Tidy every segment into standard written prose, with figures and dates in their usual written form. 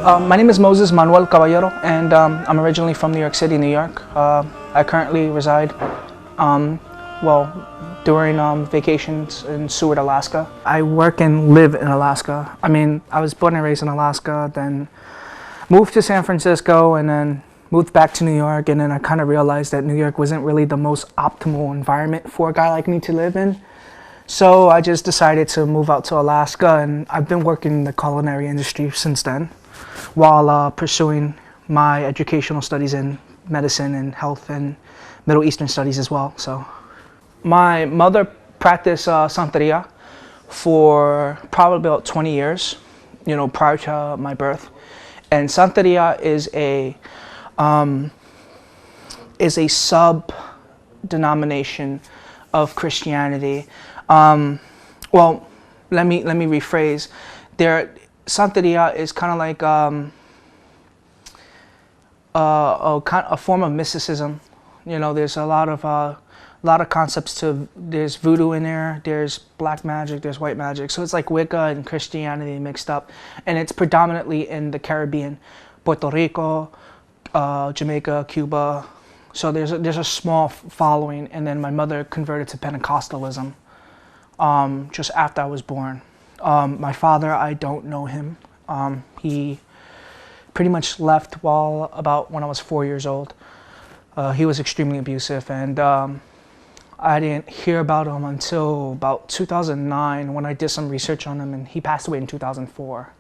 My name is Moses Manuel Caballero, and I'm originally from New York City, New York. I currently reside, during vacations in Seward, Alaska. I work and live in Alaska. I was born and raised in Alaska, then moved to San Francisco, and then moved back to New York, and then I kind of realized that New York wasn't really the most optimal environment for a guy like me to live in. So I just decided to move out to Alaska, and I've been working in the culinary industry since then, while pursuing my educational studies in medicine and health and Middle Eastern studies as well. So my mother practiced Santeria for probably about 20 years, prior to my birth. And Santeria is a sub-denomination of Christianity. Let me rephrase. Santeria is kind of like a form of mysticism. There's a lot of concepts to. There's voodoo in there. There's black magic. There's white magic. So it's like Wicca and Christianity mixed up, and it's predominantly in the Caribbean, Puerto Rico, Jamaica, Cuba. So there's a small following, and then my mother converted to Pentecostalism just after I was born. My father, I don't know him. He pretty much left when I was 4 years old. He was extremely abusive, and I didn't hear about him until about 2009 when I did some research on him, and he passed away in 2004.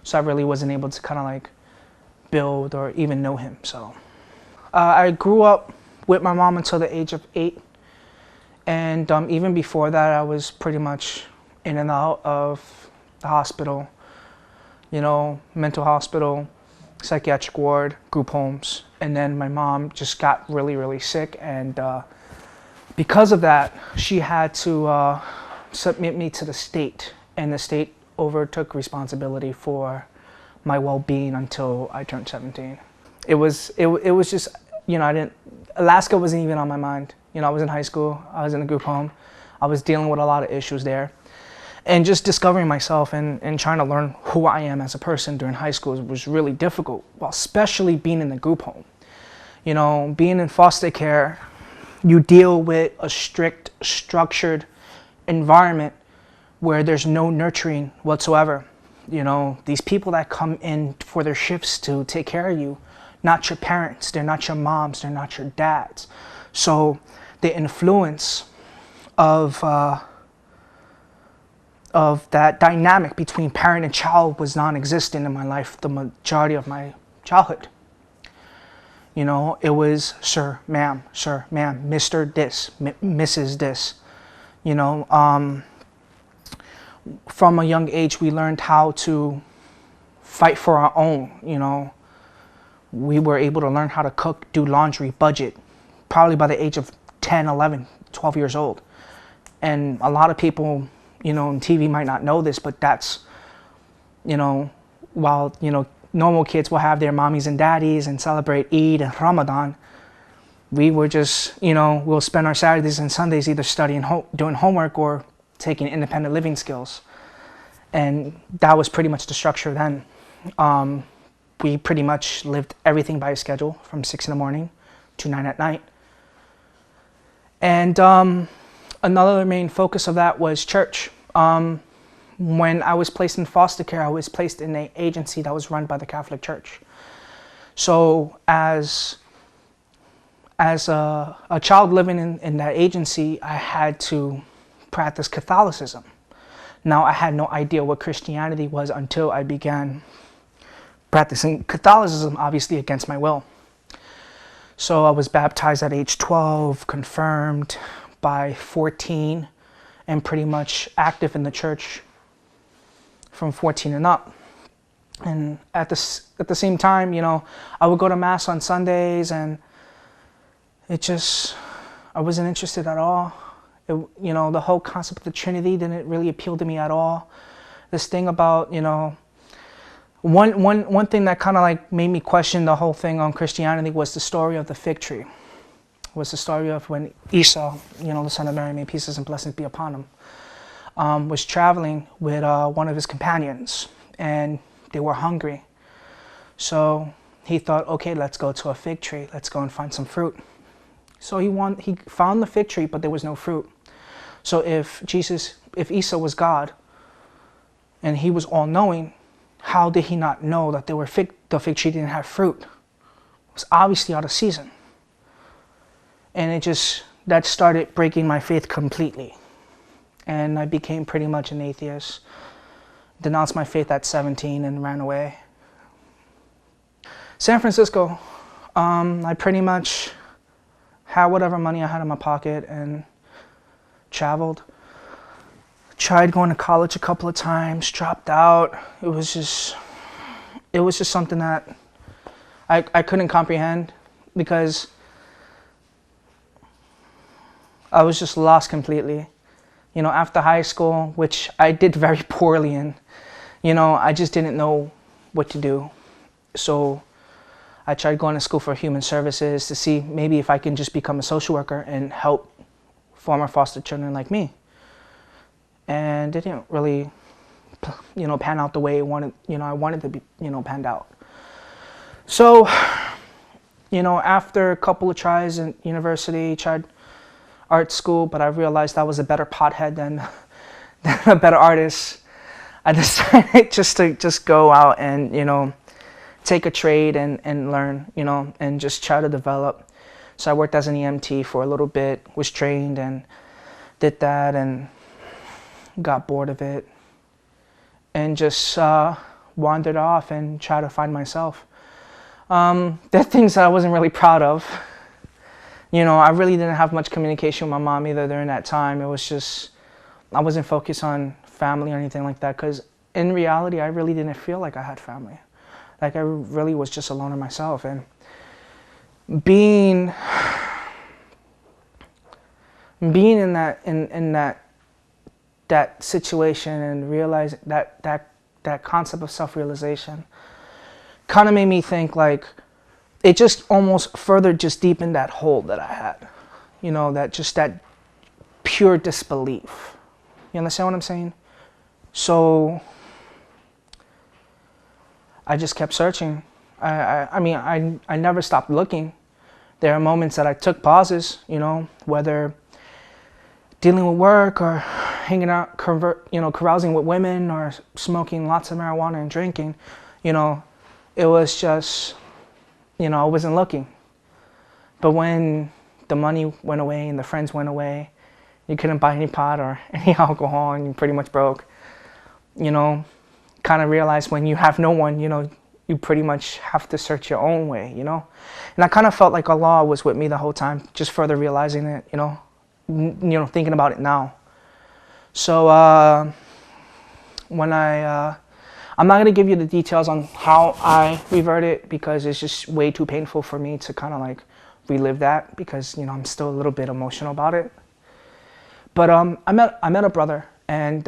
So I really wasn't able to kind of like build or even know him. So I grew up with my mom until the age of 8, and even before that I was pretty much in and out of the hospital, mental hospital, psychiatric ward, group homes. And then my mom just got really, really sick, and because of that, she had to submit me to the state, and the state overtook responsibility for my well-being until I turned 17. It was just, Alaska wasn't even on my mind. I was in high school, I was in a group home, I was dealing with a lot of issues there. And just discovering myself and trying to learn who I am as a person during high school was really difficult, especially being in the group home. Being in foster care, you deal with a strict, structured environment where there's no nurturing whatsoever. These people that come in for their shifts to take care of you, not your parents, they're not your moms, they're not your dads. So the influence of that dynamic between parent and child was non-existent in my life the majority of my childhood. It was sir, ma'am, Mr. this, Mrs. this. From a young age we learned how to fight for our own. We were able to learn how to cook, do laundry, budget, probably by the age of 10, 11, 12 years old. And a lot of people on TV might not know this, but that's, while, normal kids will have their mommies and daddies and celebrate Eid and Ramadan, we were just, we'll spend our Saturdays and Sundays either studying, doing homework or taking independent living skills. And that was pretty much the structure then. We pretty much lived everything by a schedule from 6 in the morning to 9 at night. And another main focus of that was church. When I was placed in foster care, I was placed in an agency that was run by the Catholic Church. So as a child living in that agency, I had to practice Catholicism. Now, I had no idea what Christianity was until I began practicing Catholicism, obviously against my will. So I was baptized at age 12, confirmed by 14, and pretty much active in the church from 14 and up. And at the same time, I would go to Mass on Sundays, and I wasn't interested at all. The whole concept of the Trinity didn't really appeal to me at all. This thing about, one thing that kind of like made me question the whole thing on Christianity was the story of the fig tree. Was the story of when Isa, the son of Mary, may peace and blessings be upon him, was traveling with one of his companions, and they were hungry. So he thought, okay, let's go to a fig tree. Let's go and find some fruit. So he found the fig tree, but there was no fruit. So if Isa was God, and he was all-knowing, how did he not know that the fig tree didn't have fruit? It was obviously out of season. And that started breaking my faith completely. And I became pretty much an atheist. Denounced my faith at 17 and ran away. San Francisco, I pretty much had whatever money I had in my pocket and traveled. Tried going to college a couple of times, dropped out. It was just something that I couldn't comprehend, because I was just lost completely. You know, after high school, which I did very poorly in, you know, I just didn't know what to do. So I tried going to school for human services to see maybe if I can just become a social worker and help former foster children like me. And it didn't really, you know, pan out the way I wanted to be, you know, panned out. So, you know, after a couple of tries in university, tried art school, but I realized I was a better pothead than a better artist. I decided to go out and, you know, take a trade and learn, you know, and just try to develop. So I worked as an EMT for a little bit, was trained and did that, and got bored of it, and just wandered off and tried to find myself. There are things that I wasn't really proud of. You know, I really didn't have much communication with my mom either during that time. It was just, I wasn't focused on family or anything like that, because in reality, I really didn't feel like I had family. Like I really was just alone in myself. And being in that situation and realizing that concept of self-realization kind of made me think, like, it just almost further just deepened that hole that I had, you know, that pure disbelief. You understand what I'm saying? So I just kept searching. I mean, I never stopped looking. There are moments that I took pauses, you know, whether dealing with work or hanging out, carousing with women or smoking lots of marijuana and drinking. You know, it was just, you know, I wasn't looking. But when the money went away and the friends went away, you couldn't buy any pot or any alcohol and you pretty much broke, you know, kind of realized when you have no one, you know, you pretty much have to search your own way, you know. And I kind of felt like Allah was with me the whole time, just further realizing it, you know, thinking about it now. So when I'm not going to give you the details on how I reverted, because it's just way too painful for me to kind of like relive that, because, you know, I'm still a little bit emotional about it. But I met a brother, and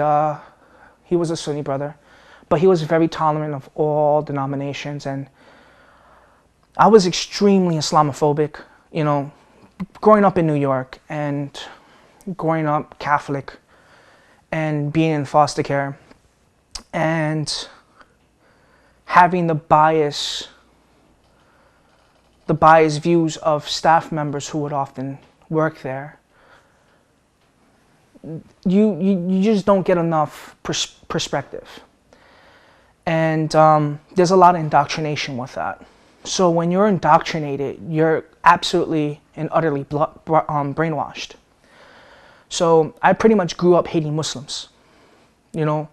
he was a Sunni brother, but he was very tolerant of all denominations, and I was extremely Islamophobic, you know, growing up in New York and growing up Catholic and being in foster care and having the biased views of staff members who would often work there. You just don't get enough perspective. And there's a lot of indoctrination with that. So when you're indoctrinated, you're absolutely and utterly brainwashed. So I pretty much grew up hating Muslims, you know,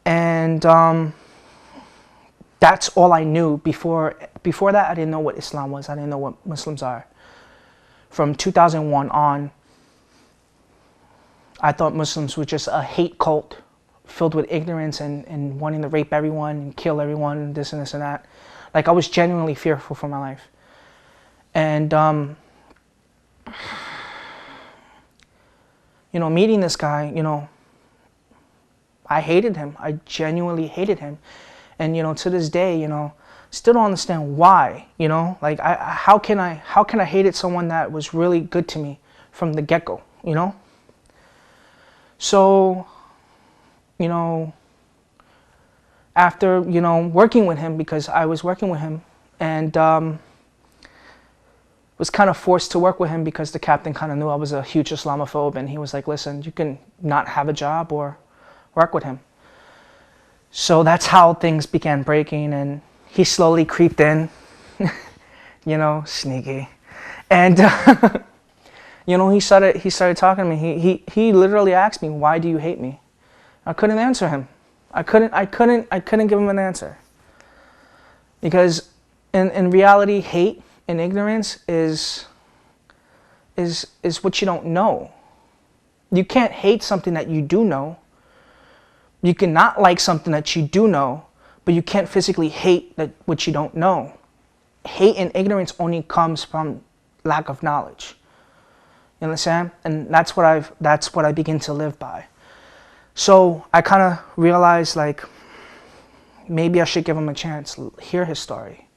and that's all I knew. Before that, I didn't know what Islam was. I didn't know what Muslims are. From 2001 on, I thought Muslims were just a hate cult filled with ignorance and wanting to rape everyone and kill everyone, this and this and that. Like, I was genuinely fearful for my life. And, you know, meeting this guy, you know, I hated him. I genuinely hated him. And, you know, to this day, you know, still don't understand why, you know? Like, how can I hate someone that was really good to me from the get-go, you know? So, you know, after, you know, working with him, because I was working with him, and was kind of forced to work with him because the captain kind of knew I was a huge Islamophobe, and he was like, listen, you can not have a job or work with him. So that's how things began breaking, and he slowly creeped in, you know, sneaky. And, you know, he started talking to me. He literally asked me, why do you hate me? I couldn't answer him. I couldn't give him an answer. Because in reality, hate and ignorance is what you don't know. You can't hate something that you do know. You cannot like something that you do know, but you can't physically hate what you don't know. Hate and ignorance only comes from lack of knowledge. You understand? And that's what I begin to live by. So I kind of realized, like, maybe I should give him a chance, hear his story.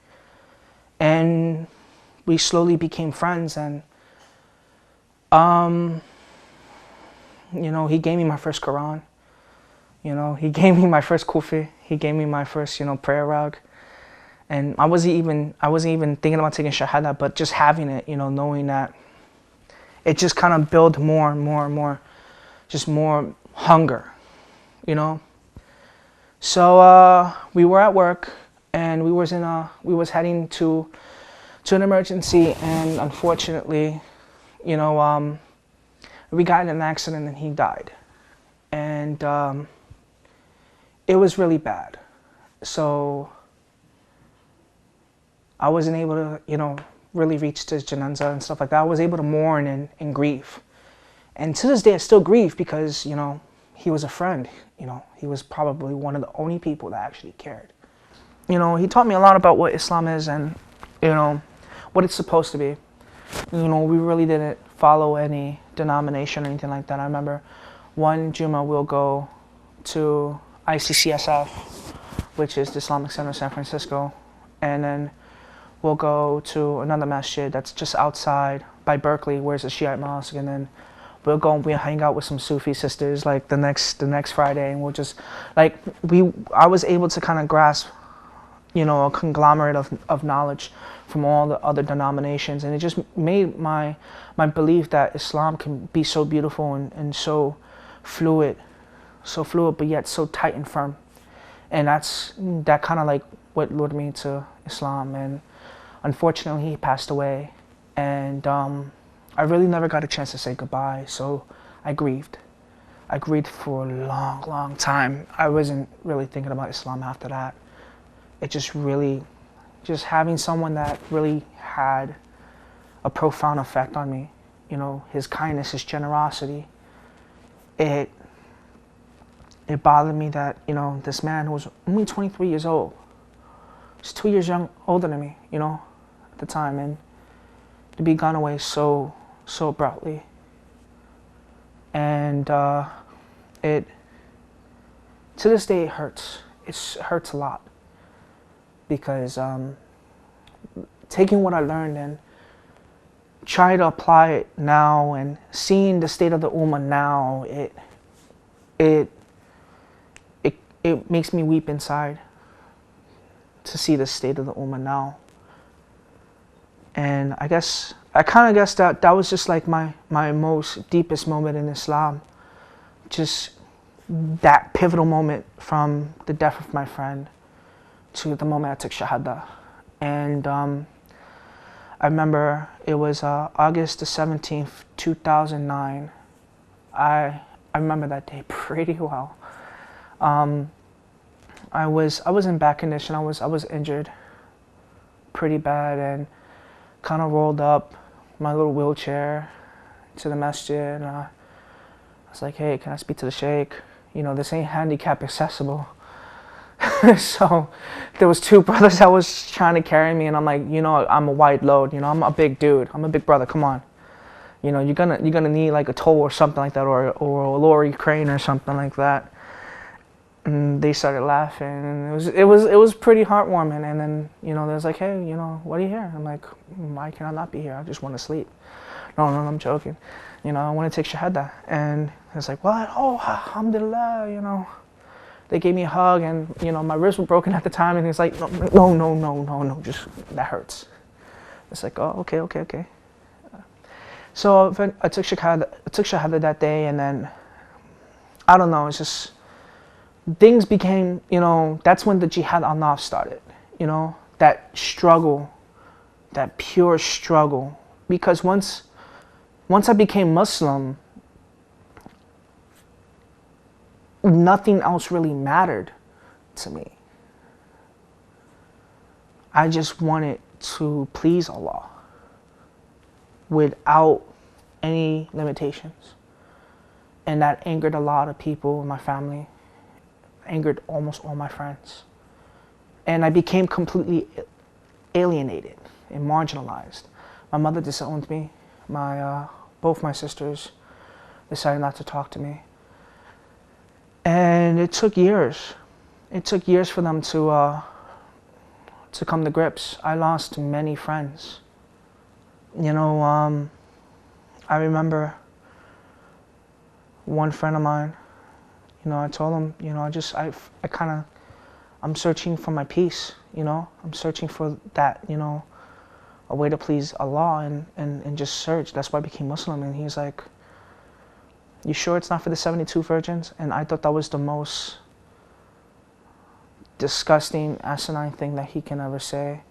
And we slowly became friends, and you know, he gave me my first Quran. You know, he gave me my first kufi. He gave me my first, you know, prayer rug. And I wasn't even thinking about taking shahada, but just having it, you know, knowing that, it just kind of built more and more and more, just more hunger, you know. So we were at work, and we was heading to an emergency, and unfortunately, you know, we got in an accident and he died, and it was really bad. So I wasn't able to, you know, really reach to janazah and stuff like that. I was able to mourn and grieve. And to this day, I still grieve because, you know, he was a friend. You know, he was probably one of the only people that actually cared. You know, he taught me a lot about what Islam is and, you know, what it's supposed to be. You know, we really didn't follow any denomination or anything like that. I remember one Jummah we'll go to ICCSF, which is the Islamic Center of San Francisco, and then we'll go to another masjid that's just outside by Berkeley, where's the Shiite mosque, and then we'll go and we'll hang out with some Sufi sisters like the next Friday, and we'll just, like, I was able to kind of grasp, you know, a conglomerate of knowledge from all the other denominations, and it just made my belief that Islam can be so beautiful and so fluid, but yet so tight and firm. And that kind of like what lured me to Islam. And unfortunately, he passed away, and I really never got a chance to say goodbye, so I grieved. I grieved for a long, long time. I wasn't really thinking about Islam after that. It just really, just having someone that really had a profound effect on me, you know, his kindness, his generosity, it bothered me that, you know, this man who was only 23 years old, was 2 years older than me, you know, at the time, and to be gone away so abruptly. And to this day, it hurts. It hurts a lot, because taking what I learned and trying to apply it now, and seeing the state of the Ummah now, it makes me weep inside to see the state of the Ummah now. And I kind of guess that was just like my most deepest moment in Islam. Just that pivotal moment from the death of my friend to the moment I took Shahada. And I remember it was August the 17th, 2009. I remember that day pretty well. I was in bad condition. I was injured pretty bad, and kind of rolled up my little wheelchair to the masjid, and I was like, hey, can I speak to the sheikh? You know, this ain't handicap accessible. So there was two brothers that was trying to carry me, and I'm like, you know, I'm a wide load, you know, I'm a big dude, I'm a big brother, come on. You know, you're gonna need like a tow or something like that, or a lorry crane or something like that. And they started laughing, and it was pretty heartwarming. And then, you know, they was like, hey, you know, what are you here? I'm like, why can I not be here? I just want to sleep. No, I'm joking. You know, I want to take Shahada. And it's like, what? Oh, alhamdulillah, you know. They gave me a hug, and you know, my ribs were broken at the time, and he's like, no, just that hurts. It's like, oh, okay. So I took shahada that day, and then I don't know, it's just things became, you know, that's when the jihad al-nafs started, you know, that struggle, that pure struggle. Because once I became Muslim, nothing else really mattered to me. I just wanted to please Allah without any limitations. And that angered a lot of people in my family, angered almost all my friends. And I became completely alienated and marginalized. My mother disowned me. Both my sisters decided not to talk to me. And it took years. It took years for them to come to grips. I lost many friends. You know, I remember one friend of mine, you know, I told him, you know, I'm searching for my peace, you know, I'm searching for that, you know, a way to please Allah and just search. That's why I became Muslim. And he's like, you sure it's not for the 72 virgins? And I thought that was the most disgusting, asinine thing that he can ever say.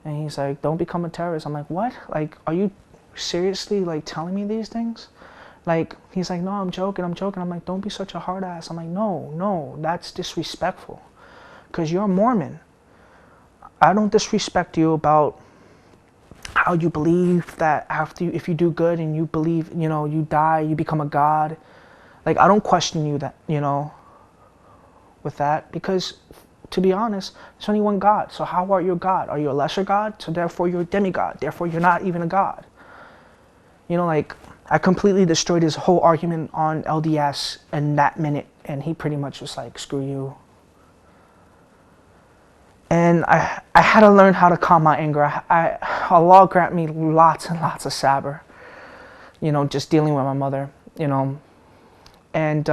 And he's like, don't become a terrorist. I'm like, what? Like, are you seriously like telling me these things? Like, he's like, no, I'm joking. I'm like, don't be such a hard ass. I'm like, no, that's disrespectful. Because you're a Mormon. I don't disrespect you about how you believe that if you do good and you believe, you know, you die, you become a god. Like, I don't question you that, you know, with that, because to be honest, there's only one God. So how are you a god? Are you a lesser god? So therefore you're a demigod. Therefore you're not even a god. You know, like, I completely destroyed his whole argument on LDS in that minute, and he pretty much was like, screw you. And I had to learn how to calm my anger. Allah grant me lots and lots of sabr, you know, just dealing with my mother, you know. And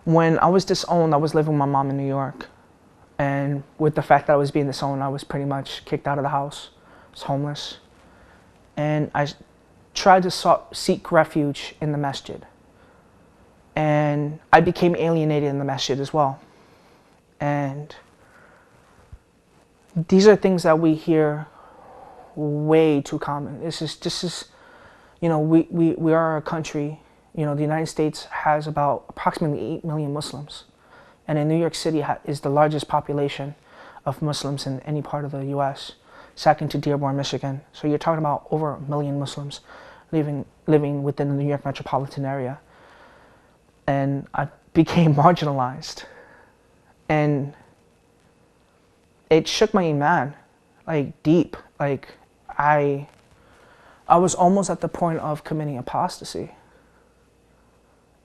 when I was disowned, I was living with my mom in New York. And with the fact that I was being disowned, I was pretty much kicked out of the house. I was homeless. And I tried to seek refuge in the masjid. And I became alienated in the masjid as well. And these are things that we hear way too common. This is, you know, we are a country, you know, the United States has about approximately 8 million Muslims. And in New York City is the largest population of Muslims in any part of the US, second to Dearborn, Michigan. So you're talking about over 1 million Muslims living within the New York metropolitan area. And I became marginalized. And it shook my iman, like, deep. Like, I was almost at the point of committing apostasy.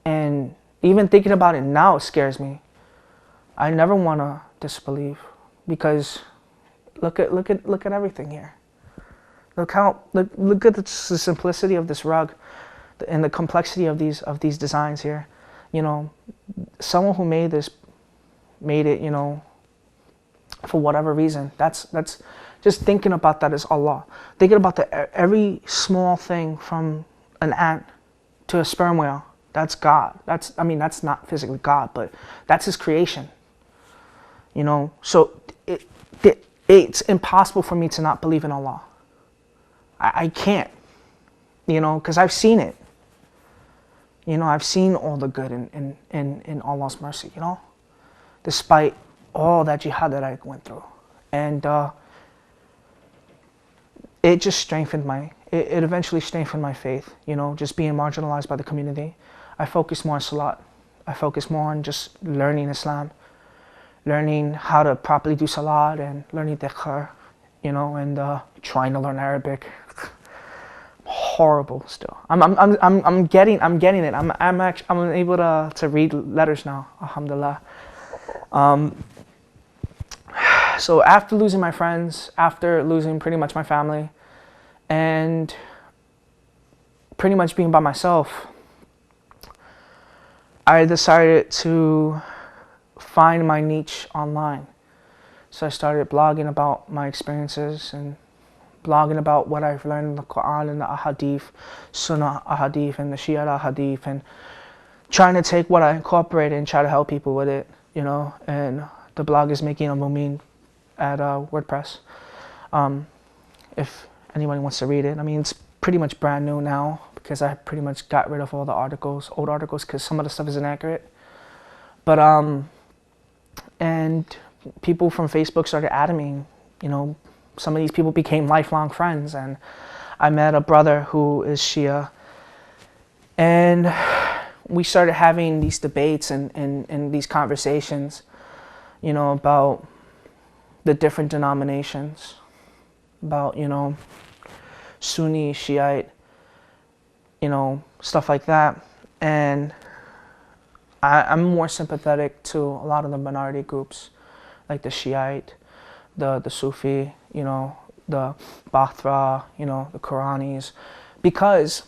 And even thinking about it now scares me. I never want to disbelieve, because look at everything here. Look at the simplicity of this rug and the complexity of these designs here. You know, someone who made this made it, you know, for whatever reason. That's just thinking about that is Allah. Thinking about every small thing from an ant to a sperm whale, that's God. I mean, that's not physically God, but that's His creation. You know, so it's impossible for me to not believe in Allah. I can't, you know, because I've seen it. You know, I've seen all the good in Allah's mercy, you know, despite all that jihad that I went through. And it just strengthened it eventually strengthened my faith, you know, just being marginalized by the community. I focused more on salat. I focused more on just learning Islam, learning how to properly do salat and learning dhikr, you know, and trying to learn Arabic. Horrible still. I'm getting it. I'm able to read letters now, alhamdulillah. So after losing my friends, after losing pretty much my family, and pretty much being by myself, I decided to find my niche online. So I started blogging about my experiences and blogging about what I've learned in the Qur'an and the Ahadith, Sunnah Ahadith and the Shia Ahadith, and trying to take what I incorporated and try to help people with it, you know. And the blog is making a Mumin at WordPress. If anyone wants to read it, I mean, it's pretty much brand new now because I pretty much got rid of all the articles, old articles, because some of the stuff is inaccurate. But and people from Facebook started adding me, you know. Some of these people became lifelong friends, and I met a brother who is Shia, and we started having these debates and these conversations, you know, about the different denominations, about, you know, Sunni, Shiite, you know, stuff like that. And I'm more sympathetic to a lot of the minority groups, like the Shiite, the Sufi, you know, the Bathra, you know, the Quranis, because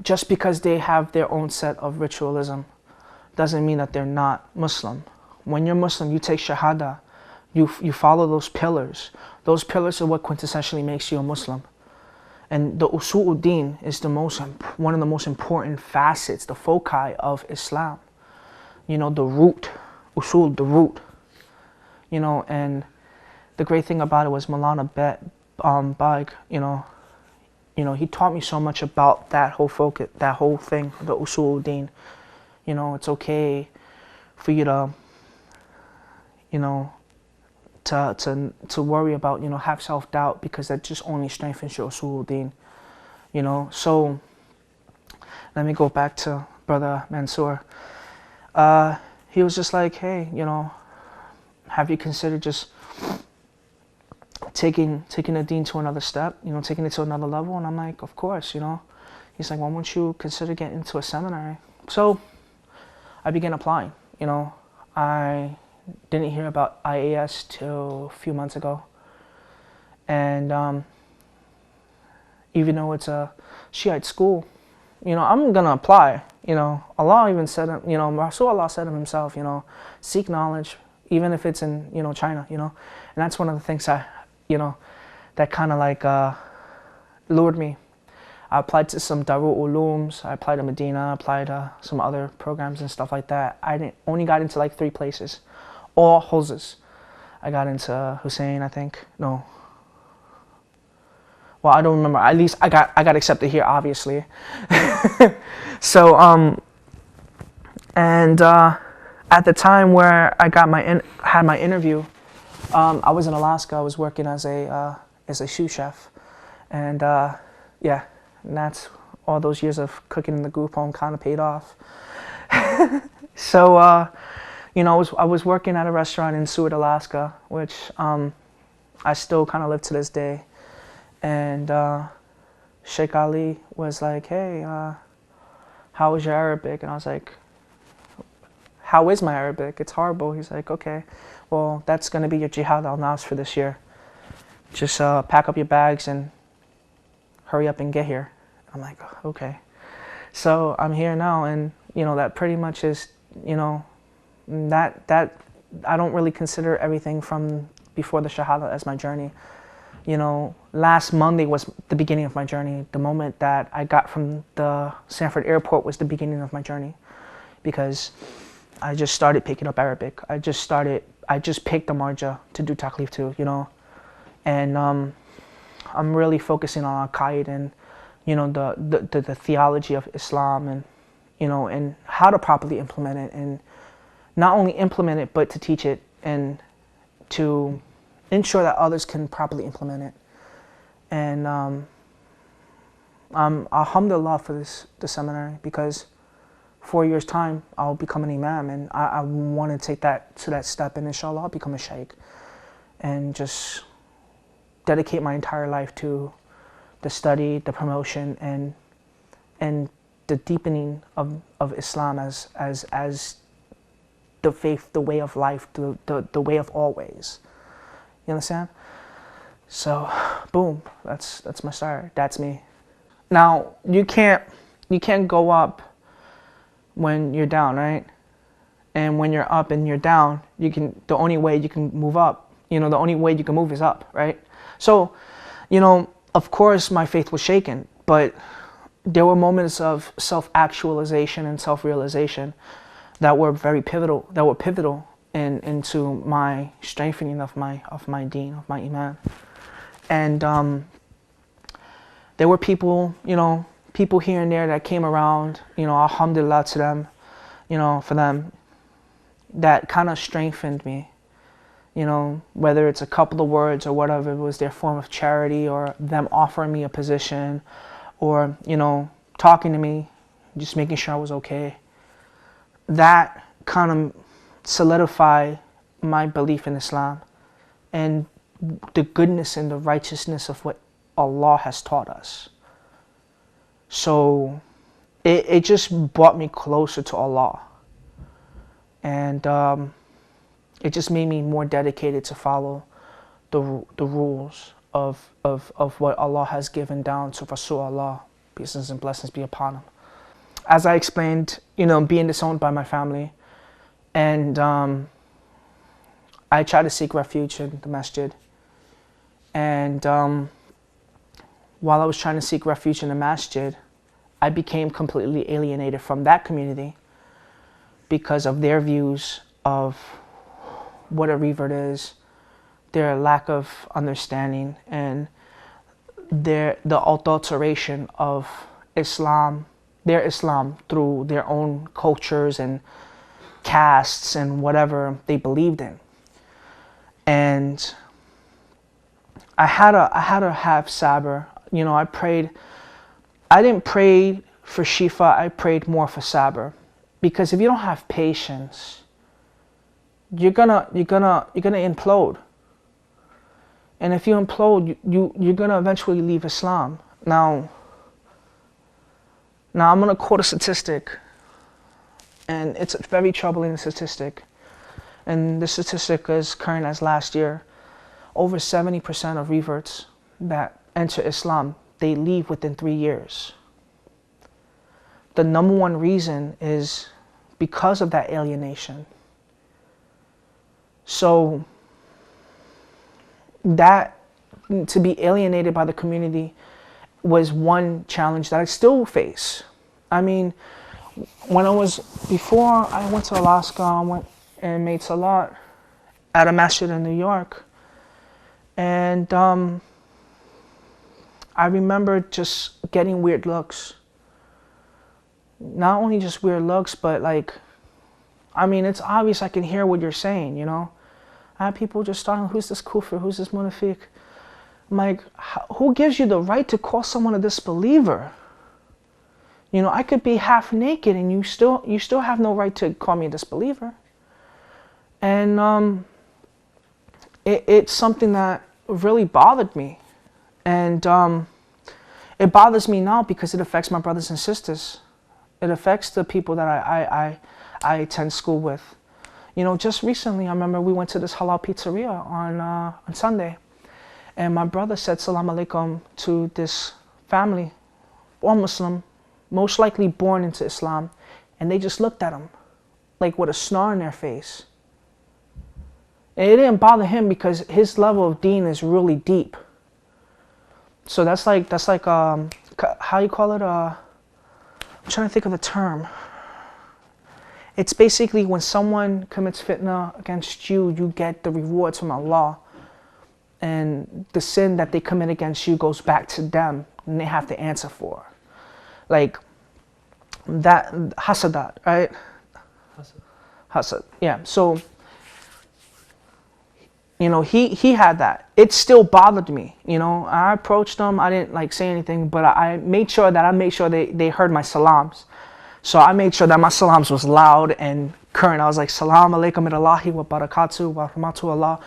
just because they have their own set of ritualism doesn't mean that they're not Muslim. When you're Muslim, you take Shahada, you follow those pillars. Those pillars are what quintessentially makes you a Muslim. And the usul-ud-din is one of the most important facets, the foci of Islam. You know, the root, usul, the root. You know, and the great thing about it was Maulana Baig, you know, he taught me so much about that whole focus, that whole thing, the usul-ud-din. You know, it's okay for you to, you know, to worry about, you know, have self-doubt, because that just only strengthens your usul-ud-din. You know, so let me go back to Brother Mansour. He was just like, hey, you know, have you considered just taking the deen to another step, you know, taking it to another level? And I'm like, of course, you know. He's like, why won't you consider getting into a seminary? So I began applying, you know. I didn't hear about IAS till a few months ago. And even though it's a Shiite school, you know, I'm gonna apply, you know. Allah even said, you know, Rasul Allah said himself, you know, seek knowledge, even if it's in, you know, China, you know. And that's one of the things you know, that kind of like lured me. I applied to some Darul Ulooms, I applied to Medina, I applied to some other programs and stuff like that. I only got into like 3 places, all houses. I got into Hussein, I think. No. Well, I don't remember. At least I got accepted here, obviously. So at the time where I got had my interview, I was in Alaska. I was working as a sous chef, and yeah, and that's all those years of cooking in the group home kind of paid off. So you know, I was working at a restaurant in Seward, Alaska, which I still kind of live to this day. And Sheikh Ali was like, hey, how is your Arabic? And I was like, how is my Arabic? It's horrible. He's like, okay, well, that's going to be your jihad al-nafs for this year. Just pack up your bags and hurry up and get here. I'm like, okay. So I'm here now, and, you know, that pretty much is, you know, that I don't really consider everything from before the Shahada as my journey. You know, last Monday was the beginning of my journey. The moment that I got from the Sanford airport was the beginning of my journey, because I just started picking up Arabic. I just picked the marja to do taklif to, you know. And I'm really focusing on aqaid and, you know, the theology of Islam, and, you know, and how to properly implement it, and not only implement it, but to teach it and to ensure that others can properly implement it. And alhamdulillah for the seminary, because 4 years time I'll become an imam, and I want to take that to that step, and inshallah I'll become a sheikh and just dedicate my entire life to the study, the promotion, and the deepening of Islam as the faith, the way of life, the way of all ways. You understand? So, boom, that's my start. That's me. Now, you can't go up when you're down, right? And when you're up and you're down, the only way you can move up, the only way you can move is up, right? So, of course my faith was shaken, but there were moments of self-actualization and self-realization that were very pivotal, into my strengthening of my deen, of my iman. And there were people, people here and there that came around, alhamdulillah to them, for them, that kind of strengthened me, whether it's a couple of words or whatever, it was their form of charity or them offering me a position or, talking to me, just making sure I was okay. That kind of solidified my belief in Islam and the goodness and the righteousness of what Allah has taught us. So it just brought me closer to Allah. And it just made me more dedicated to follow the rules of what Allah has given down to Rasul Allah, peace and blessings be upon him. As I explained, being disowned by my family, and I tried to seek refuge in the masjid. And while I was trying to seek refuge in the masjid, I became completely alienated from that community because of their views of what a revert is, their lack of understanding, and the adulteration of Islam, their Islam, through their own cultures and castes and whatever they believed in. And I had to have sabr. I prayed. I didn't pray for shifa. I prayed more for sabr, because if you don't have patience, you're gonna implode. And if you implode, you're gonna eventually leave Islam. Now I'm gonna quote a statistic, and it's a very troubling statistic. And the statistic is current as last year. Over 70% of reverts that enter Islam, they leave within 3 years. The number one reason is because of that alienation. So that, to be alienated by the community, was one challenge that I still face. I mean, before I went to Alaska, I went and made salat at a masjid in New York. And I remember just getting weird looks. Not only just weird looks, but it's obvious I can hear what you're saying, I had people just starting, who's this kufr, who's this munafiq? I'm like, who gives you the right to call someone a disbeliever? I could be half naked and you still have no right to call me a disbeliever. And it's something that really bothered me. And it bothers me now because it affects my brothers and sisters. It affects the people that I attend school with. Just recently, I remember we went to this halal pizzeria on Sunday. And my brother said salam alaikum to this family, all Muslim, most likely born into Islam. And they just looked at him like with a snarl in their face. And it didn't bother him because his level of deen is really deep. So that's like how you call it? I'm trying to think of the term. It's basically when someone commits fitna against you, you get the rewards from Allah. And the sin that they commit against you goes back to them and they have to answer for. Like that, hasadat, right? Hasad, yeah. So, he had that. It still bothered me. I approached them. I didn't say anything, but I made sure they heard my salams. So I made sure that my salams was loud and current. I was like, salam alaikum Allahi wa barakatuh wa rahmatu Allah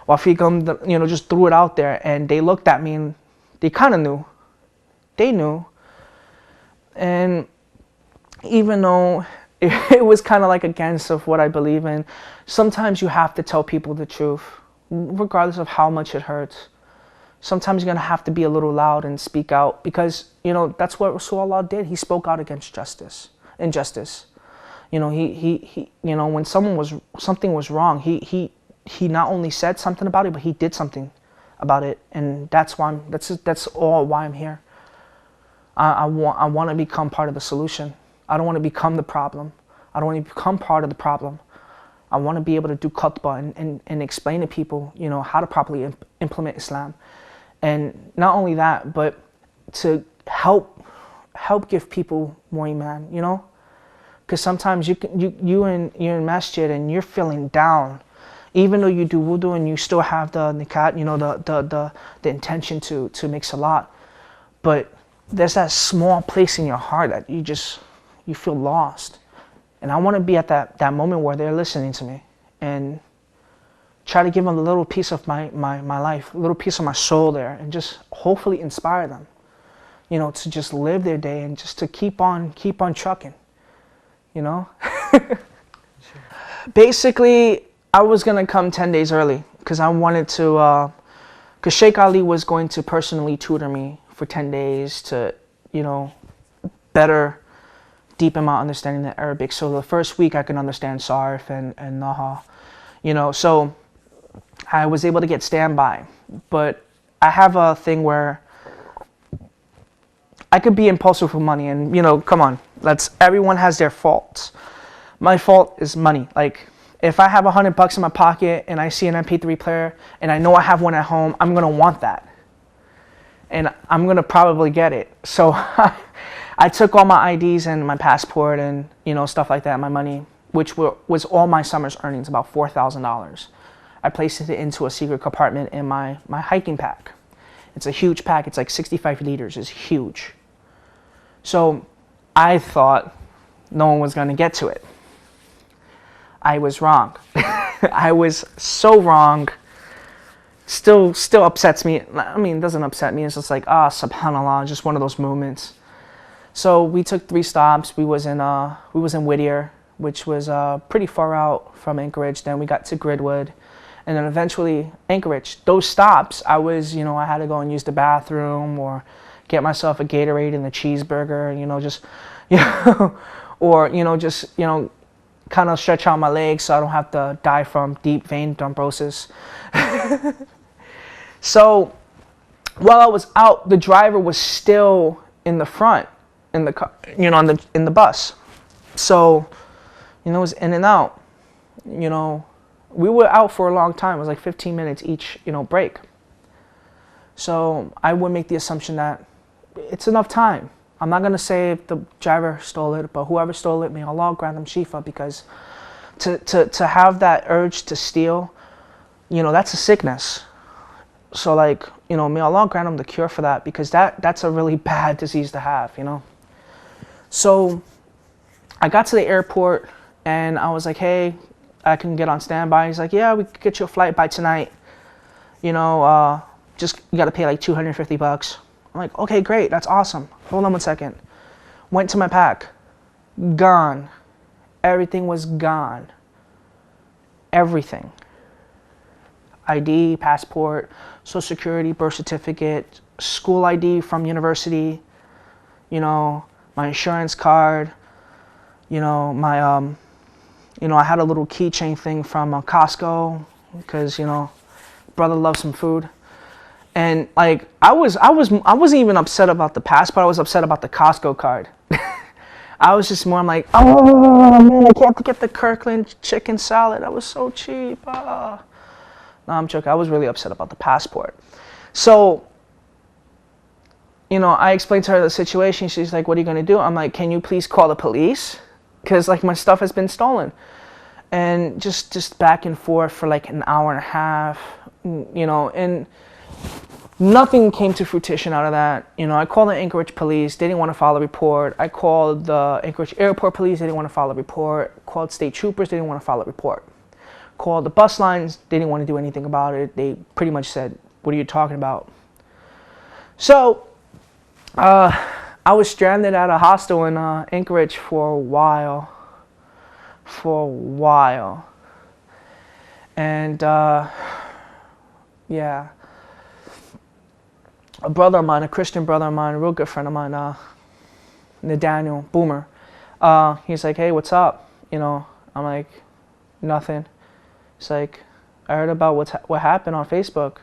wa fikum, just threw it out there. And they looked at me and they kind of knew. They knew. And even though it was kind of against of what I believe in, sometimes you have to tell people the truth, regardless of how much it hurts. Sometimes you're going to have to be a little loud and speak out because, that's what Rasul Allah did. He spoke out against injustice. You know, when something was wrong, he not only said something about it, but he did something about it, and that's all why I'm here. I want to become part of the solution. I don't want to become the problem. I don't want to become part of the problem. I want to be able to do khutbah and explain to people, you know, how to properly implement Islam. And not only that, but to help give people more iman, you know? Because sometimes you're in masjid and you're feeling down. Even though you do wudu and you still have the nikat, you know, the intention to make salat. But there's that small place in your heart that you feel lost. And I want to be at that moment where they're listening to me and try to give them a little piece of my life, a little piece of my soul there, and just hopefully inspire them, you know, to just live their day and just to keep on trucking, you know? Sure. Basically, I was going to come 10 days early because I wanted to, because Sheikh Ali was going to personally tutor me for 10 days to, you know, better deepen my understanding of Arabic. So the first week I can understand Sarf and Naha, you know, so I was able to get standby. But I have a thing where I could be impulsive with money, and, you know, come on, everyone has their faults. My fault is money. Like, if I have $100 in my pocket and I see an MP3 player and I know I have one at home, I'm going to want that. And I'm going to probably get it. So I took all my IDs and my passport and, you know, stuff like that, my money, which was all my summer's earnings, about $4,000. I placed it into a secret compartment in my hiking pack. It's a huge pack. It's like 65 liters. It's huge. So I thought no one was going to get to it. I was wrong. I was so wrong. Still upsets me. I mean, it doesn't upset me. It's just like, subhanallah, just one of those moments. So we took 3 stops. We was in Whittier, which was pretty far out from Anchorage. Then we got to Gridwood, and then eventually Anchorage. Those stops, I had to go and use the bathroom or get myself a Gatorade and a cheeseburger, or kind of stretch out my legs so I don't have to die from deep vein thrombosis. So while I was out, the driver was still in the front in the car, in the bus. So, it was in and out. We were out for a long time. It was like 15 minutes each, break. So I would make the assumption that it's enough time. I'm not going to say if the driver stole it, but whoever stole it, may Allah grant them shifa, because to have that urge to steal, that's a sickness. So may Allah grant them the cure for that, because that's a really bad disease to have, So I got to the airport and I was like, hey, I can get on standby. He's like, yeah, we could get you a flight by tonight. Just you got to pay like $250. I'm like, okay, great, that's awesome. Hold on one second. Went to my pack. Gone. Everything was gone. Everything. ID, passport, social security, birth certificate, school ID from university, my insurance card, my, I had a little keychain thing from Costco, because, brother loves some food. And I wasn't even upset about the passport. I was upset about the Costco card. I was just more, I'm like, oh man, I can't get the Kirkland chicken salad. That was so cheap. No, I'm joking. I was really upset about the passport. So, I explained to her the situation. She's like, what are you going to do? I'm like, can you please call the police? Because my stuff has been stolen. And just back and forth for like an hour and a half, and nothing came to fruition out of that. I called the Anchorage police. They didn't want to file a report. I called the Anchorage airport police. They didn't want to file a report. Called state troopers. They didn't want to file a report. Called the bus lines. They didn't want to do anything about it. They pretty much said, what are you talking about? So I was stranded at a hostel in Anchorage for a while. And yeah, a brother of mine, a Christian brother of mine, a real good friend of mine, Nathaniel Boomer, he's like, hey, what's up? You know, I'm like, nothing. It's like, I heard about what happened on Facebook.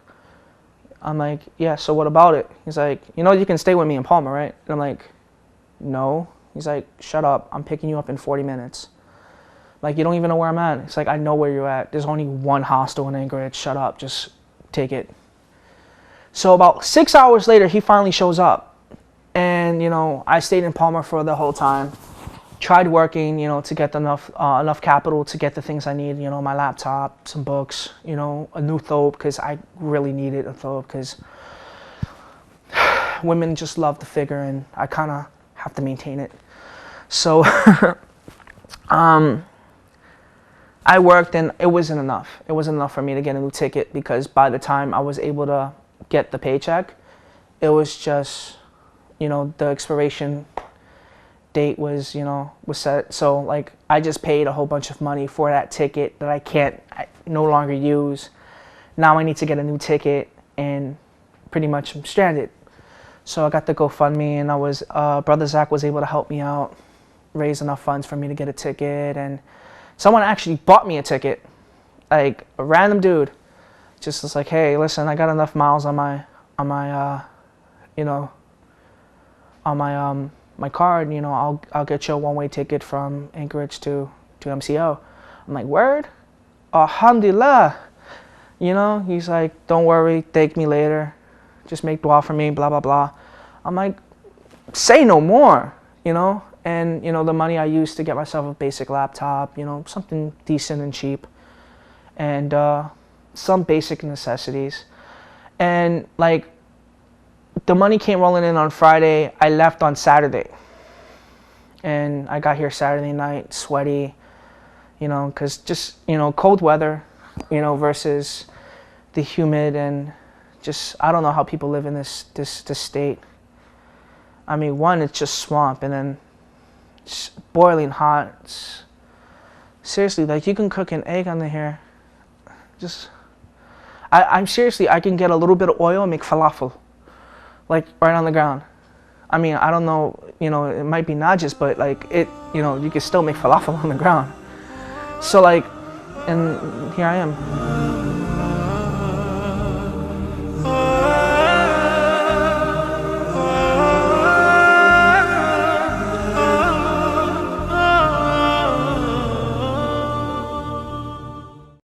I'm like, yeah, so what about it? He's like, you know, you can stay with me in Palmer, right? And I'm like, no. He's like, shut up. I'm picking you up in 40 minutes. Like, you don't even know where I'm at. It's like, I know where you're at. There's only one hostel in Anchorage. Shut up. Just take it. So about 6 hours later, he finally shows up. And, you know, I stayed in Palmer for the whole time. Tried working, you know, to get enough capital to get the things I need. You know, my laptop, some books, you know, a new thobe, because I really needed a thobe, because women just love the figure, and I kind of have to maintain it. So I worked, and it wasn't enough. It wasn't enough for me to get a new ticket, because by the time I was able to get the paycheck, it was just, you know, the expiration date was, you know, was set. So like, I just paid a whole bunch of money for that ticket that I no longer use. Now I need to get a new ticket, and pretty much I'm stranded. So I got the GoFundMe, and I was, Brother Zach was able to help me out, raise enough funds for me to get a ticket, and someone actually bought me a ticket, like a random dude. Just was like, hey, listen, I got enough miles on my you know, on my card, you know, I'll get you a one-way ticket from Anchorage to MCO. I'm like, word? Alhamdulillah. You know, he's like, don't worry, thank me later. Just make dua for me, blah, blah, blah. I'm like, say no more, you know? And, you know, the money I used to get myself a basic laptop, you know, something decent and cheap. And some basic necessities. And, like, the money came rolling in on Friday. I left on Saturday. And I got here Saturday night, sweaty, you know, because just, you know, cold weather, you know, versus the humid, and just, I don't know how people live in this state. I mean, one, it's just swamp, and then it's boiling hot. Seriously, like, you can cook an egg under here. Just, I'm seriously, I can get a little bit of oil and make falafel. Like, right on the ground. I mean, I don't know, you know, it might be najis, but like, it, you know, you can still make falafel on the ground. So like, and here I am.